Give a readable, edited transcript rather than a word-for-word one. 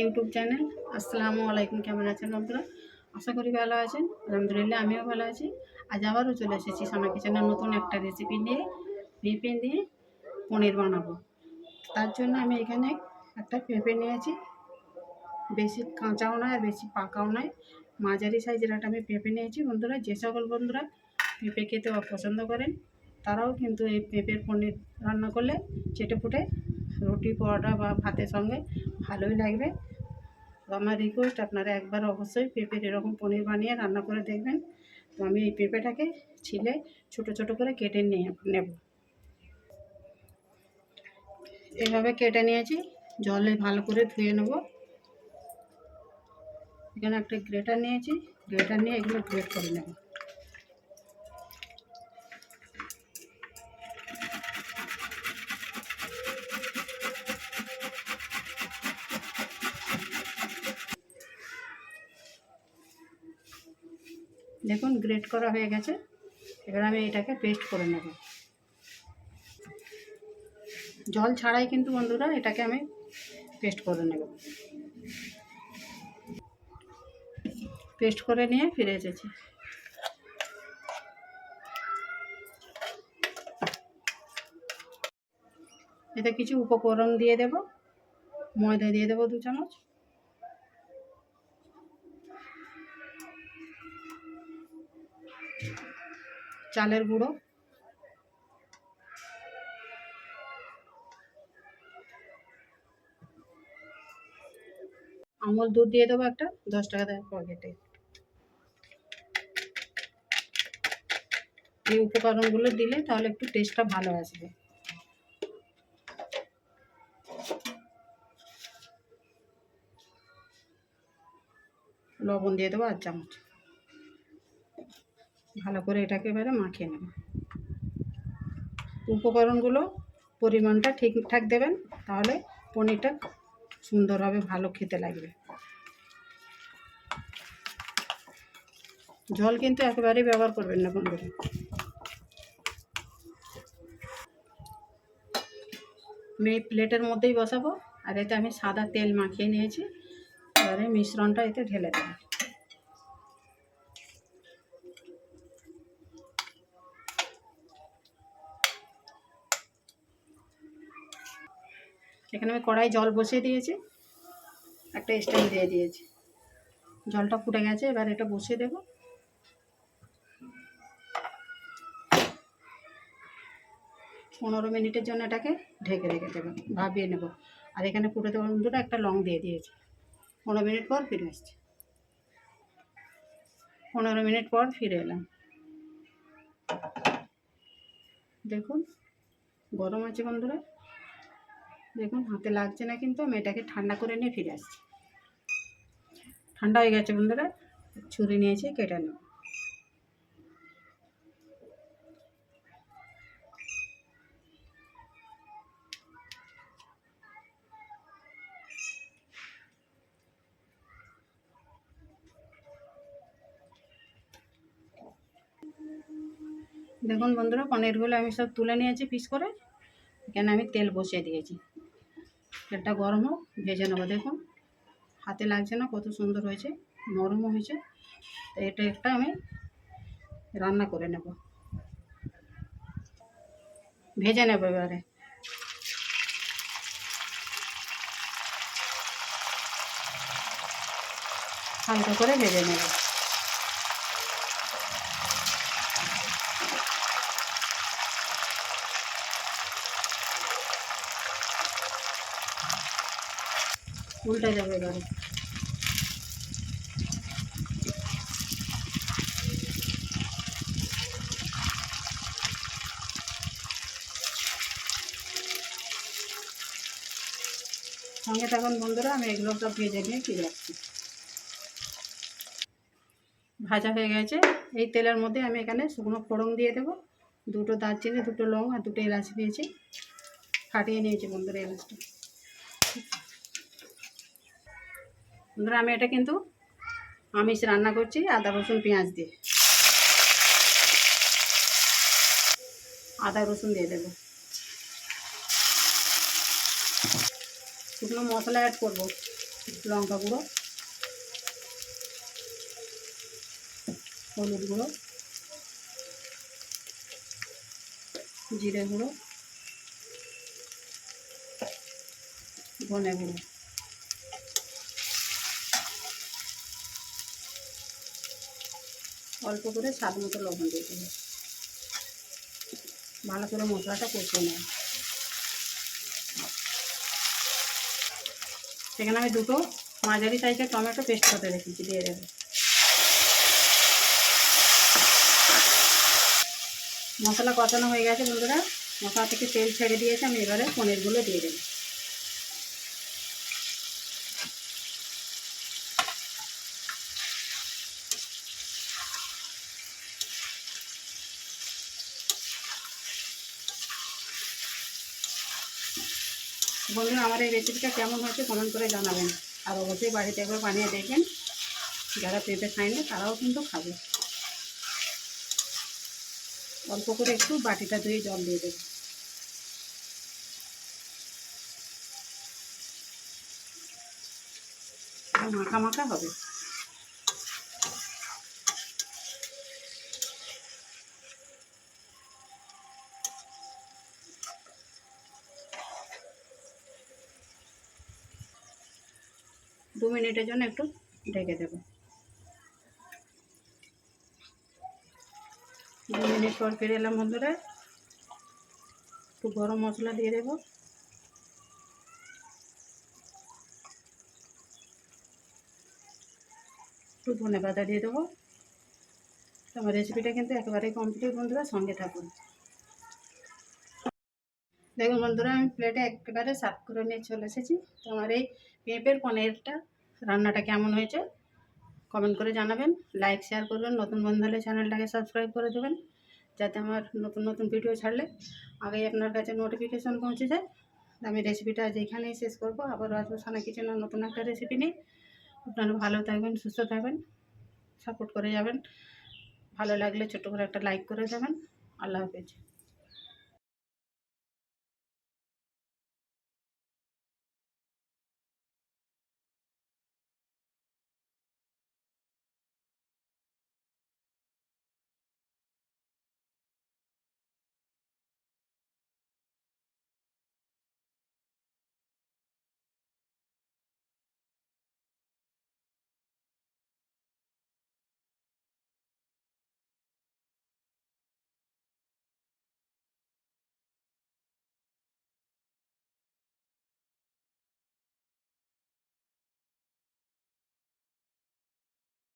YouTube channel. আসসালামু আলাইকুম। কেমন আছেন বন্ধুরা? আশা করি ভালো আছেন। আলহামদুলিল্লাহ আমিও ভালো আছি। আজ আবারও চলে এসেছি সানা কিচেনের নতুন একটা রেসিপি নিয়ে। পেঁপে দিয়ে পনির বানাবো। তার জন্য আমি এখানে একটা পেঁপে নিয়েছি। বেশি কাঁচাও নয় আর বেশি পাকাও নয়, মাঝারি সাইজের একটা আমি পেঁপে নিয়েছি। বন্ধুরা, যে সকল বন্ধুরা পেঁপে খেতে অপছন্দ করেন তারাও কিন্তু এই পেঁপের পনির রান্না করলে চেটেপুটে রুটি, পরোটা বা ভাতের সঙ্গে ভালোই লাগবে। তো আমার রিকোয়েস্ট, আপনারা একবার অবশ্যই পেঁপের এরকম পনির বানিয়ে রান্না করে দেখবেন। তো আমি এই পেঁপেটাকে ছিলে ছোটো ছোটো করে কেটে নেব। এভাবে কেটে নিয়েছি, জলে ভালো করে ধুয়ে নেব। এখানে একটা গ্রেটার নিয়েছি, গ্রেটার নিয়ে এগুলো গ্রেট করে নেব। দেখুন, গ্রেট করা হয়ে গেছে। এবার আমি এটাকে পেস্ট করে নেব। জল ছাড়াই কিন্তু বন্ধুরা এটাকে আমি পেস্ট করে নেব। পেস্ট করে নিয়ে ফিরে এসেছি। এতে কিছু উপকরণ দিয়ে দেব। ময়দা দিয়ে দেব 2 চামচ, চালের গুঁড়ো, আমল দুধ দিয়ে দেবো একটা 10 টাকা দামের প্যাকেটে। এই উপকরণগুলো দিলে তাহলে একটু টেস্টটা ভালো আসবে। লবণ দিয়ে দেবো 8 চামচ। ভালো করে এটাকে এবারে মাখিয়ে নেব। উপকরণগুলো পরিমাণটা ঠিকঠাক দেবেন, তাহলে পনিরটা সুন্দর হবে, ভালো খেতে লাগবে। জল কিন্তু একেবারেই ব্যবহার করবেন না বন্ধুরা। আমি এই প্লেটের মধ্যেই বসাবো, আর এতে আমি সাদা তেল মাখিয়ে নিয়েছি। এবারে মিশ্রণটা এতে ঢেলে দেবো। এখানে আমি কড়াই জল বসিয়ে দিয়েছি, একটা স্ট্যান্ড দিয়ে দিয়েছি। জলটা ফুটে গেছে, এবার এটা বসিয়ে দেব। পনেরো মিনিটের জন্য এটাকে ঢেকে রেখে দেবো, ভাবিয়ে নেব। আর এখানে ফুটে দেওয়ার বন্ধুরা একটা লং দিয়ে দিয়েছি। 15 মিনিট পর ফিরে আসছি। 15 মিনিট পর ফিরে এলাম। দেখুন, গরম আছে বন্ধুরা। দেখুন, হাতে লাগছে না, কিন্তু আমি এটাকে ঠান্ডা করে নিয়ে ফিরে আসছি। ঠান্ডা হয়ে গেছে বন্ধুরা, ছুরি নিয়েছি, কেটে নেব। দেখুন বন্ধুরা, পনিরগুলো আমি সব তুলে নিয়েছি পিস করে। এখানে আমি তেল বসিয়ে দিয়েছি। তেলটা গরম হোক, ভেজে নেবো। দেখুন, হাতে লাগছে না, কত সুন্দর হয়েছে, নরমও হয়েছে। তো এটা একটা আমি রান্না করে নেব, ভেজে নেব। এবারে হালকা করে ভেজে নেব। উল্টে যাবে এবারে। সঙ্গে থাকুন বন্ধুরা, আমি এগুলো সব ভেজে নিয়ে ফিরে আসছি। ভাজা হয়ে গেছে। এই তেলের মধ্যে আমি এখানে শুকনো ফোড়ন দিয়ে দেবো। 2টো দারচিনি, 2টো লং আর 2টো এলাচ দিয়েছি। ফাটিয়ে নিয়েছি বন্ধুরা এলাচটা। বন্ধুরা, আমি এটা কিন্তু আমিষ রান্না করছি, আদা রসুন পেঁয়াজ দিয়ে। আদা রসুন দিয়ে দেবো। শুকনো মশলা অ্যাড করবো, লঙ্কা গুঁড়ো, হলুদ গুঁড়ো, জিরে গুঁড়ো, ধনে গুঁড়ো। অল্প করে স্বাদ মতো লবণ দিয়ে দেবো। ভালো করে মশলাটা কষিয়ে নেব। সেখানে আমি দুটো মাঝারি সাইজের টমেটো পেস্ট করে রেখেছি, দিয়ে দেবো। মশলা কষানো হয়ে গেছে বন্ধুরা, মশলা থেকে তেল ছেড়ে দিয়েছে। আমি এবারে পনিরগুলো দিয়ে দেবো। বন্ধুরা, আমার এই রেসিপিটা কেমন হয়েছে কমেন্ট করে জানাবেন। আর অবশ্যই বাড়িতে একবার বানিয়ে দেখবেন। যারা পেঁপে খায় না তারাও কিন্তু খাবে। অল্প করে একটু বাটিটা ধুয়ে জল দিয়ে দেবো। মাখা মাখা হবে। দু মিনিটের জন্য একটু ঢেকে দেবো। 2 মিনিট পর ফিরে এলাম বন্ধুরা। একটু গরম মশলা দিয়ে দেবো। একটু ধনে পাতা দিয়ে দেবো। আমার রেসিপিটা কিন্তু একেবারেই কমপ্লিট বন্ধুরা, সঙ্গে থাকুন। দেখুন বন্ধুরা, আমি প্লেটে একেবারে সার্ভ করে নিয়ে চলে এসেছি। তো আমার এই পেঁপের পনিরটা রান্নাটা কেমন হয়েছে কমেন্ট করে জানাবেন। লাইক শেয়ার করবেন। নতুন বন্ধু হলে চ্যানেলটাকে সাবস্ক্রাইব করে দেবেন, যাতে আমার নতুন নতুন ভিডিও ছাড়লে আগেই আপনার কাছে নোটিফিকেশান পৌঁছে যায়। আমি রেসিপিটা আজ এখানেই শেষ করবো। আবারও আসবো সানা কিচেনের নতুন একটা রেসিপি নিয়ে। আপনারা ভালো থাকবেন, সুস্থ থাকবেন, সাপোর্ট করে যাবেন। ভালো লাগলে ছোট্ট করে একটা লাইক করে দেবেন। আল্লাহ হাফেজ।